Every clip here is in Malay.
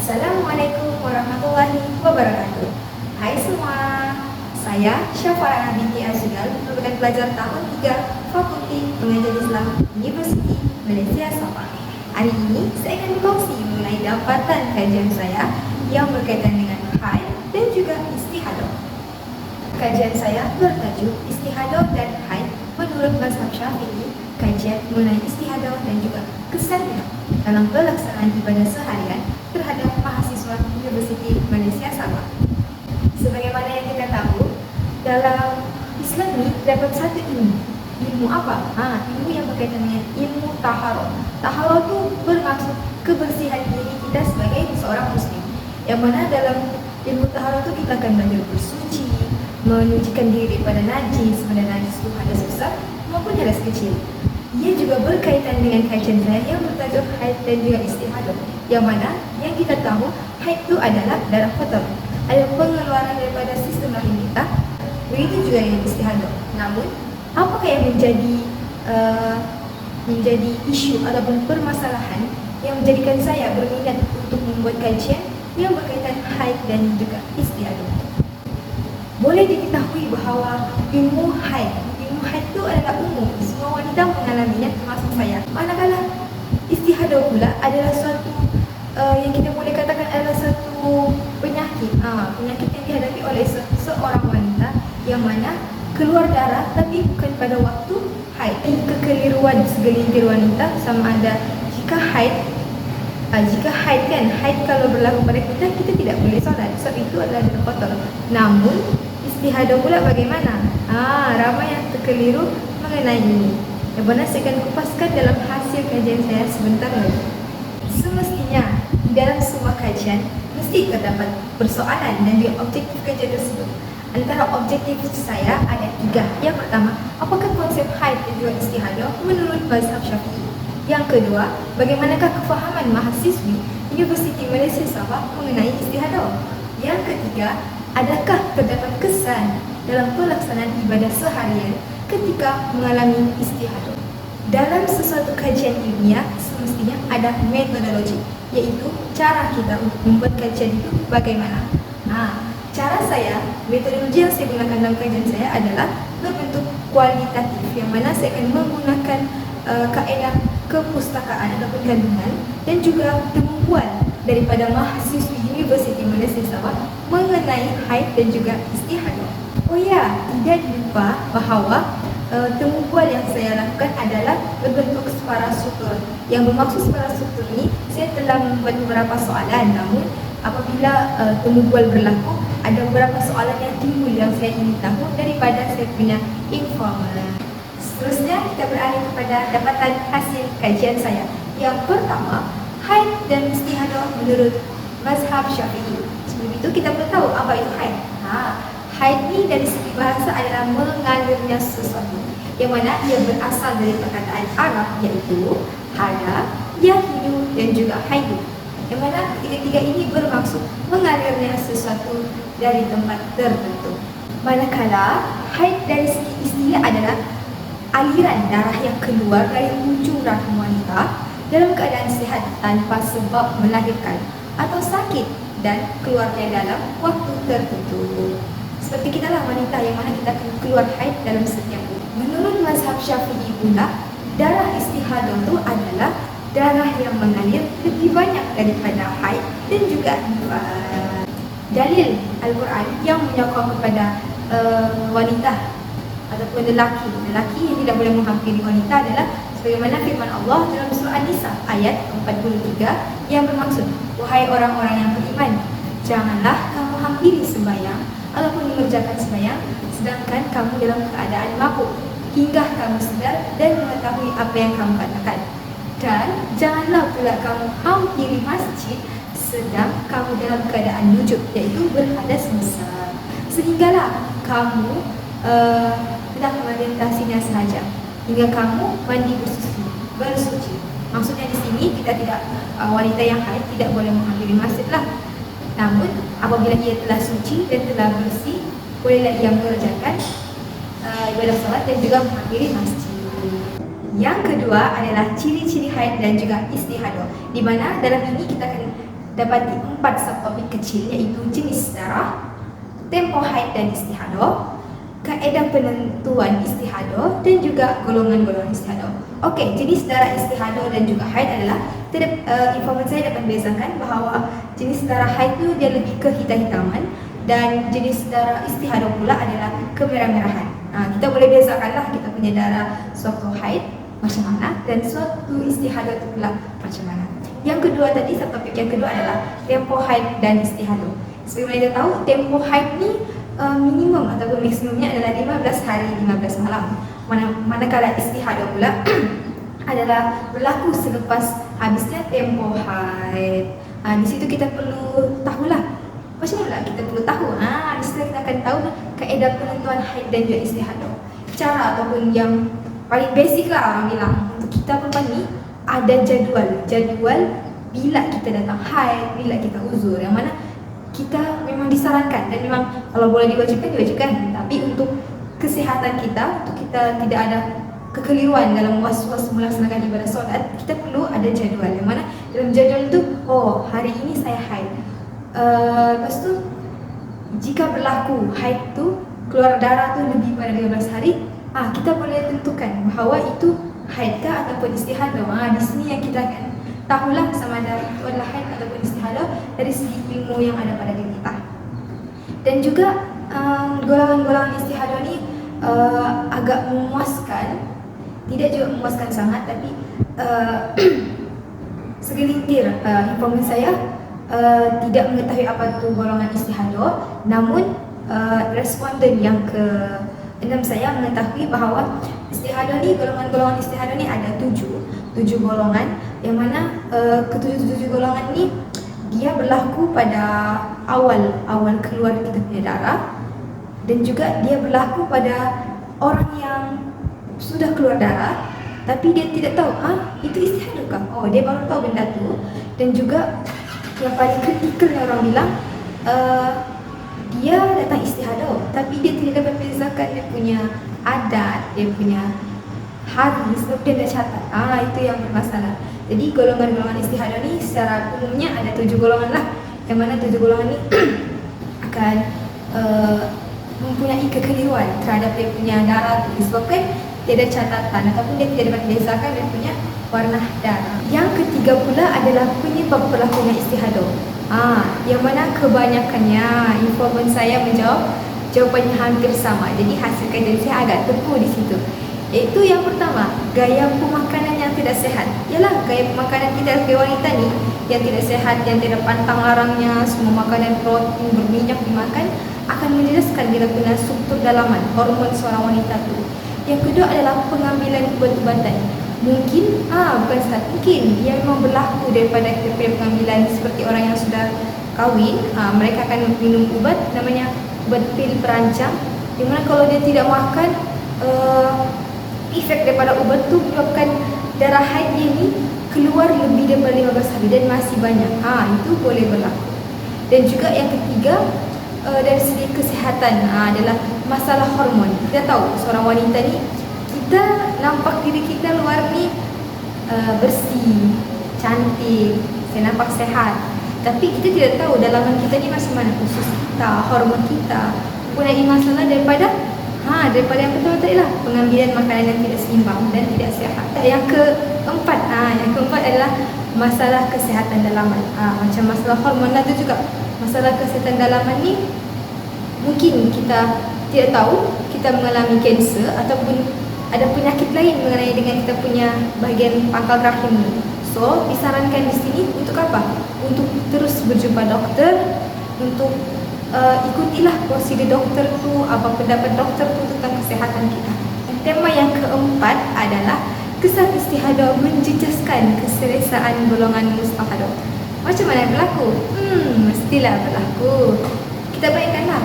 Assalamualaikum warahmatullahi wabarakatuh. Hai semua, saya Syafara binti Azgal, merupakan pelajar tahun 3 Fakulti Pengajian Islam Universiti Malaysia Sabah. Hari ini saya akan berkongsi mengenai dapatan kajian saya yang berkaitan dengan haid dan juga istihadah. Kajian saya bertajuk Istihadah dan Haid menurut mazhab Syafi'i, kajian mengenai istihadah dan juga kesannya dalam pelaksanaan ibadah seharian terhadap mahasiswa Universiti Malaysia Sabah. Sebagaimana yang kita tahu, dalam Islam ini terdapat satu ilmu. Ilmu apa? Ilmu yang berkaitan dengan ilmu taharah. Taharah itu bermaksud kebersihan diri kita sebagai seorang muslim. Yang mana dalam ilmu taharah itu kita akan belajar bersuci, menyucikan diri daripada najis, pada najis itu hadas besar maupun hadas kecil. Ia juga berkaitan dengan kajian saya yang bertajuk haid dan juga istihadah. Yang mana yang kita tahu haid itu adalah darah kotor, ada pengeluaran daripada sistem rahim kita. Begitu juga dengan istihadah. Namun, apakah yang menjadi isu ataupun permasalahan yang menjadikan saya berminat untuk membuat kajian yang berkaitan haid dan juga istihadah? Boleh diketahui bahawa ilmu haid itu adalah umum, semua wanita mengalaminya termasuk saya. Manakala istihadah pula adalah suatu yang kita boleh katakan adalah satu penyakit yang dihadapi oleh seorang wanita yang mana keluar darah tapi bukan pada waktu haid. Kekeliruan segelintir wanita sama ada jika haid kalau berlaku pada kita tidak boleh solat sebab itu adalah darah kotor. Namun istihadah pula bagaimana? Ramai yang terkeliru mengenai ini. Yang benar saya akan kupaskan dalam hasil kajian saya sebentar lagi. Semestinya di dalam sebuah kajian mesti terdapat persoalan dan juga objektif kajian tersebut. Antara objektif saya ada 3. Yang pertama, apakah konsep haid dan juga istihadah menurut mazhab Syafi'i? Yang kedua, bagaimanakah kefahaman mahasiswi Universiti Malaysia Sabah mengenai istihadah? Yang ketiga, adakah terdapat kesan dalam pelaksanaan ibadah seharian ketika mengalami istihadah? Dalam sesuatu kajian ilmiah semestinya ada metodologi, iaitu cara kita untuk membuat kajian itu bagaimana. Cara saya, metodologi yang saya gunakan dalam kajian saya adalah berbentuk kualitatif, yang mana saya akan menggunakan kaedah kepustakaan ataupun kandungan dan juga temuan daripada mahasiswi Universiti Malaysia Sabah mengenai haid dan juga istihadah. Oh ya, tidak lupa bahawa temubual yang saya lakukan adalah berbentuk separa-sutur. Yang bermaksud separa-sutur ini, saya telah membuat beberapa soalan. Namun, apabila temubual berlaku, ada beberapa soalan yang timbul yang saya ingin tahu daripada saya punya informasi. Seterusnya, kita beralih kepada dapatan hasil kajian saya. Yang pertama, haid dan istihadah menurut mazhab Syafi'i. Sebelum itu, kita perlu tahu apa itu haid. Haid ini dari segi bahasa adalah mengalirnya sesuatu, yang mana ia berasal dari perkataan Arab iaitu hada, yahidu dan juga haidu, yang mana ketiga-tiga ini bermaksud mengalirnya sesuatu dari tempat tertentu. Manakala haid dari segi istilah adalah aliran darah yang keluar dari ujung rahim wanita dalam keadaan sehat tanpa sebab melahirkan atau sakit dan keluarnya dalam waktu tertentu. Seperti kita lah wanita yang mana kita akan keluar haid dalam setiap bulan. Menurut mazhab Syafi'i pula, darah istihadah itu adalah darah yang mengalir lebih banyak daripada haid dan juga nifas. Dalil Al-Quran yang menyokong kepada wanita ataupun lelaki yang tidak boleh menghampiri wanita adalah sebagaimana firman Allah dalam surah An-Nisa ayat 43 yang bermaksud, wahai orang-orang yang beriman, janganlah kamu hampiri sembahyang ataupun mengerjakan sembahyang sedangkan kamu dalam keadaan mabuk hingga kamu sedar dan mengetahui apa yang kamu katakan. Dan janganlah pula kamu hampiri masjid sedang kamu dalam keadaan nujub, iaitu berhadas besar, sehinggalah kamu telah melintasinya sahaja hingga kamu mandi bersuci. Maksudnya di sini kita tidak wanita yang haid tidak boleh menghampiri masjid lah. Namun apabila ia telah suci dan telah bersih, bolehlah ia mengerjakan ibadah salat dan juga menghampiri masjid. Yang kedua adalah ciri-ciri haid dan juga istihadah, di mana dalam ini kita akan dapati 4 subtopik kecil, iaitu jenis darah, tempoh haid dan istihadah, kaedah penentuan istihadah, dan juga golongan-golongan istihadah. Okey, jenis darah, istihadah dan juga haid adalah informasi saya dapat bezakan bahawa jenis darah haid tu dia lebih ke hitam-hitaman dan jenis darah istihadah pula adalah kemerah-merahan. Kita boleh bezakanlah kita punya darah suatu haid macam mana dan suatu istihadah tu pula macam mana. Yang kedua tadi, subtopik yang kedua adalah tempoh haid dan istihadah. Seperti mana kita tahu, tempoh haid ni minimum ataupun maksimumnya adalah 15 hari 15 malam. Manakala istihadah pula adalah berlaku selepas habisnya tempoh haid. Di situ kita perlu tahulah macam mana kita perlu tahu. Di situ kita akan tahu kaedah penentuan haid dan juga istihadah. Cara ataupun yang paling basic lah orang bilang untuk kita perempuan ni ada jadual bila kita datang haid, bila kita uzur, yang mana kita memang disarankan dan memang kalau boleh diwajibkan. Tapi untuk kesihatan kita, untuk kita tidak ada kekeliruan dalam was-was melaksanakan ibadah solat, kita perlu ada jadual. Yang mana dalam jadual tu, hari ini saya haid. Lepas tu jika berlaku haid tu keluar darah tu lebih pada 15 hari, kita boleh tentukan bahawa itu haid kah ataupun istihadah. Di sini yang kita akan tahulah sama ada itu adalah haid ataupun istihadah dari segi ilmu yang ada pada diri kita. Dan juga golongan-golongan istihadah ni agak memuaskan, tidak juga memuaskan sangat, tapi segelintir informasi saya tidak mengetahui apa itu golongan istihadah. Namun responden yang ke-6 saya mengetahui bahawa istihadah ni, golongan-golongan istihadah ni ada 7 golongan, yang mana ketujuh golongan ni dia berlaku pada awal keluar kita punya darah, dan juga dia berlaku pada orang yang sudah keluar darah tapi dia tidak tahu itu istihadah kah? Dia baru tahu benda tu. Dan juga yang paling kritikal yang orang bilang, dia datang istihadah tapi dia tidak dapat bezakan dia punya adat, dia punya hari sebab dia dah catat. Itu yang bermasalah. Jadi golongan-golongan istihadah ni secara umumnya ada 7 golongan lah, yang mana 7 golongan ni akan mempunyai kekeliruan terhadap dia punya darah tu disebabkan tiada catatan ataupun dia tidak dapat bezakan dia punya warna darah. Yang ketiga pula adalah penyebab berlakunya istihadah. Yang mana kebanyakannya informan saya menjawab jawapannya hampir sama. Jadi hasil kajian saya agak tepu di situ. Iaitu yang pertama, gaya pemakanan yang tidak sehat. Ialah gaya pemakanan kita sebagai wanita ni yang tidak sehat, yang tidak pantang larangnya, semua makanan protein berminyak dimakan, akan menjelaskan bila kena struktur dalaman hormon seorang wanita tu. Yang kedua adalah pengambilan ubat-ubatan. Mungkin, bukan sahaja mungkin, ia memang berlaku daripada kita punya pengambilan seperti orang yang sudah kahwin. Mereka akan minum ubat namanya ubat pil perancang, di mana kalau dia tidak makan, efek daripada ubat tu menyebabkan darah haid dia ni keluar lebih daripada 15 hari dan masih banyak. Itu boleh berlaku. Dan juga yang ketiga, dari segi kesihatan adalah masalah hormon. Kita tahu seorang wanita ni, kita nampak diri kita luar ni bersih, cantik, saya nampak sehat, tapi kita tidak tahu dalaman kita ni macam mana. Usus kita, hormon kita mempunyai masalah daripada yang pertama tadi lah, pengambilan makanan yang tidak seimbang dan tidak sehat. Yang keempat adalah masalah kesihatan dalaman. Macam masalah hormon lah tu juga. Masalah kesihatan dalaman ni mungkin kita tidak tahu kita mengalami kanser ataupun ada penyakit lain mengenai dengan kita punya bahagian pangkal rahim ni. So, disarankan di sini untuk apa? Untuk terus berjumpa doktor, untuk ikutilah prosedur doktor tu, apa pendapat doktor tu tentang kesihatan kita. Tema yang keempat adalah kesan istihadah menjejaskan keselesaan golongan mustahadah. Macam mana berlaku? Mestilah berlaku. Kita bayangkanlah,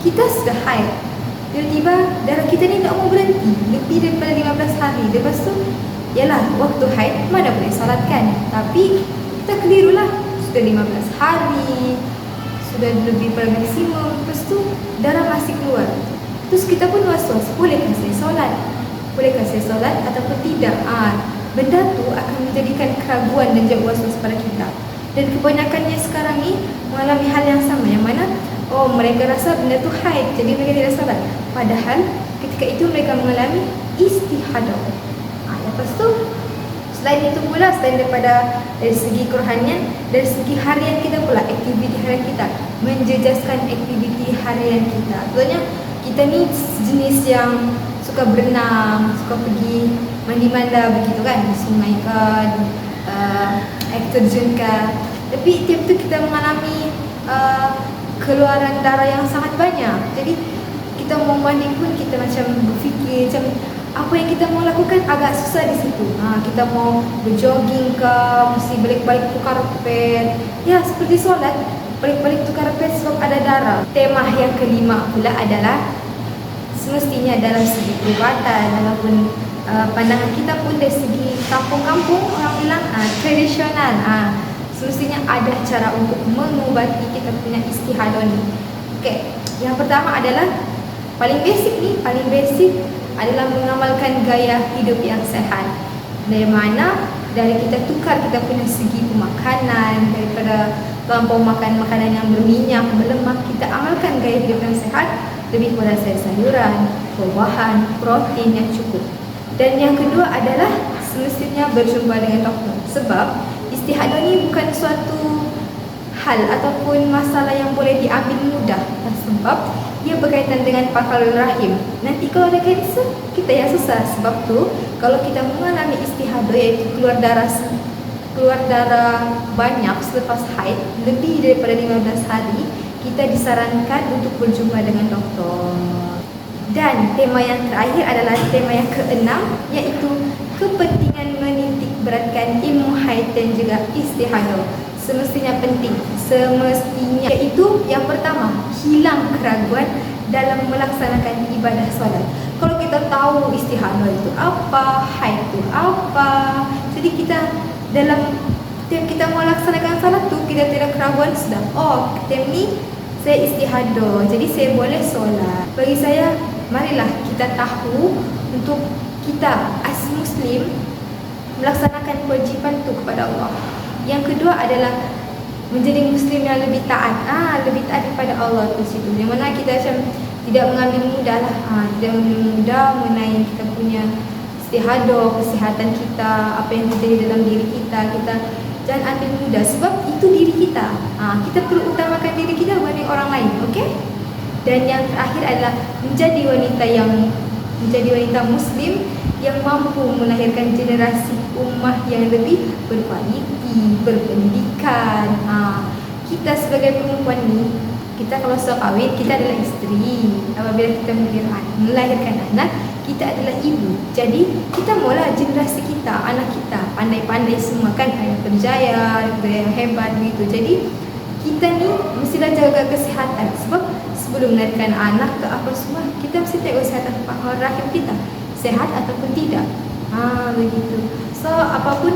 kita sudah haid, tiba-tiba darah kita ni tak mau berhenti lebih daripada 15 hari. Lepas tu, yalah, waktu haid mana boleh salatkan. Tapi kita kelirulah, sudah 15 hari, sudah lebih pada maksimum, lepas tu darah masih keluar. Terus kita pun was-was, bolehkah saya solat? Bolehkah saya solat ataupun tidak? Benda tu akan menjadikan keraguan dan juga was-was pada kita. Dan kebanyakannya sekarang ni mengalami hal yang sama, yang mana mereka rasa benda tu haid, jadi mereka tidak salat. Padahal ketika itu mereka mengalami istihadah. Lepas tu selain itu pula, selain dari segi kerohanian, dari segi harian kita pula, aktiviti harian kita, menjejaskan aktiviti harian kita. Contohnya kita ni jenis yang suka berenang, suka pergi mandi-manda begitu kan, di sungai kan, air terjun kan. Tapi tiap tu kita mengalami keluaran darah yang sangat banyak. Jadi kita mau mandi pun kita macam berfikir macam apa yang kita mau lakukan agak susah di situ. Kita mau berjogging ke, mesti balik-balik tukar karpet. Ya, seperti solat, balik-balik tukar karpet sebab ada darah. Tema yang kelima pula adalah semestinya dalam segi perubatan ataupun pandangan kita pun dari segi kampung-kampung, orang bilang tradisional. Semestinya ada cara untuk mengubati kita punya istihadah ni. Okey, yang pertama adalah paling basic adalah mengamalkan gaya hidup yang sehat. Dari mana? Dari kita tukar kita punya segi pemakanan, daripada terlampau makan makanan yang berminyak, berlemak, kita amalkan gaya hidup yang sehat, lebih kepada sayur-sayuran, buah-buahan, protein yang cukup. Dan yang kedua adalah semestinya berjumpa dengan doktor. Sebab istihadah ni bukan suatu hal ataupun masalah yang boleh diambil mudah. Sebab ia berkaitan dengan pakal rahim. Nanti kalau ada kanser, kita yang susah. Sebab tu kalau kita mengalami istihadah, iaitu keluar darah banyak selepas haid lebih daripada 15 hari, kita disarankan untuk berjumpa dengan doktor. Dan tema yang terakhir adalah tema yang keenam, iaitu kepentingan menitik beratkan ilmu haid dan juga istihadah. Semestinya penting, iaitu yang pertama, hilang keraguan dalam melaksanakan ibadah solat. Kalau kita tahu istihadah itu apa, haid itu apa, jadi kita dalam tiap kita mau laksanakan solat tu, kita tidak keraguan sudah. Tiap ni saya istihadah, jadi saya boleh solat. Bagi saya, marilah kita tahu untuk kita as Muslim melaksanakan kewajipan tu kepada Allah. Yang kedua adalah menjadi Muslim yang lebih taat. Lebih taat kepada Allah tu situ. Di mana kita macam tidak mengambil mudah lah. Tidak mengambil mudah mengenai kita punya istihadah, kesihatan kita, apa yang terjadi dalam diri kita. Kita jangan ambil mudah sebab itu diri kita. Kita perlu utamakan diri kita berbanding orang lain. Okey? Dan yang terakhir adalah menjadi wanita Muslim yang mampu melahirkan generasi ummah yang lebih berkualiti, berpendidikan. Kita sebagai perempuan ni, kita kalau sudah kahwin, kita adalah isteri. Apabila kita melahirkan anak, kita adalah ibu. Jadi kita maulah generasi kita, anak kita pandai-pandai semua kan, yang berjaya, yang hebat begitu. Jadi kita ni mestilah jaga kesihatan. Sebab sebelum melahirkan anak ke apa semua, kita mesti tengok kesihatan rahim kita, sehat ataupun tidak. Begitu. So apapun,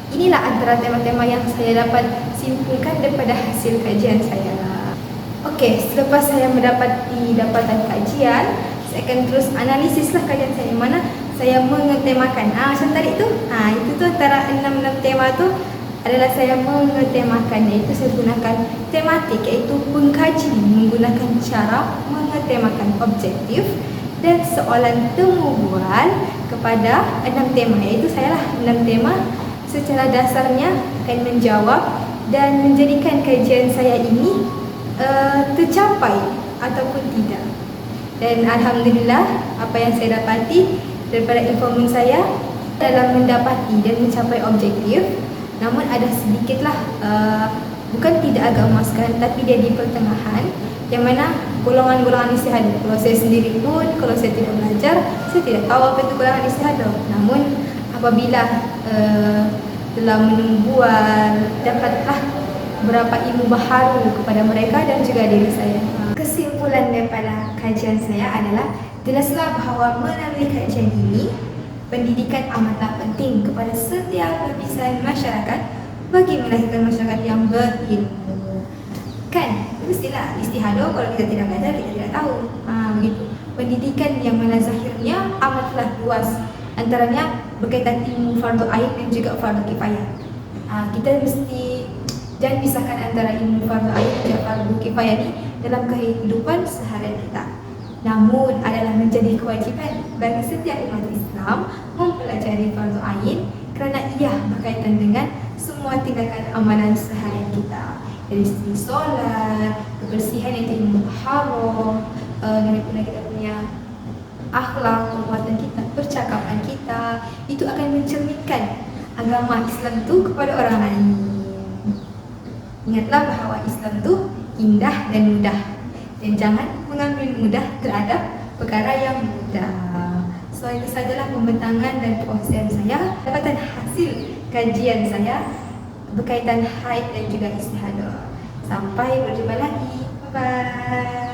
inilah antara tema-tema yang saya dapat simpulkan daripada hasil kajian saya. Okey, selepas saya mendapati dapatan kajian, saya akan terus analisislah kajian saya, mana saya mengetemakan. Macam tadi tu, itu tu antara 6 tema tu adalah saya mengetemakan, iaitu saya gunakan tematik, iaitu pengkaji menggunakan cara mengetemakan objektif dan soalan temu bual kepada 6 tema, iaitu saya lah 6 tema secara dasarnya akan menjawab dan menjadikan kajian saya ini tercapai ataupun tidak. Dan Alhamdulillah, apa yang saya dapati daripada informan saya dalam mendapati dan mencapai objektif, namun ada sedikitlah bukan tidak agak memuaskan, tapi dia di pertengahan, yang mana golongan-golongan istihadah. Kalau saya sendiri pun, kalau saya tidak belajar, saya tidak tahu apa itu golongan istihadah. Namun apabila telah menumbuhan, dapatlah beberapa ilmu baharu kepada mereka dan juga diri saya. Kesimpulan daripada kajian saya adalah, jelaslah bahawa melalui kajian ini, pendidikan amatlah penting kepada setiap lapisan masyarakat bagi melahirkan masyarakat yang berilmu. Kan, mestilah istihadah, kalau kita tidak belajar, kita tidak tahu. Begitu. Pendidikan yang mana zahirnya amatlah luas, antaranya berkaitan ilmu fardu ain dan juga fardu kifayah. Kita mesti Jangan pisahkan antara ilmu fardu ain dan fardu kifayah ini dalam kehidupan seharian kita. Namun adalah menjadi kewajiban bagi setiap umat Islam mempelajari fardu ain kerana ia berkaitan dengan semua tindakan amalan seharian kita. Dari segi solat, kebersihan yang ilmu haram, daripada kita punya akhlak, perbuatan kita, percakapan kita, itu akan mencerminkan agama Islam itu kepada orang lain. Ingatlah bahawa Islam itu indah dan mudah, dan jangan mengambil mudah terhadap perkara yang mudah. So itu sajalah pembentangan dan perkongsian saya, dapatan hasil kajian saya berkaitan haid dan juga istihadah. Sampai berjumpa lagi. Bye bye.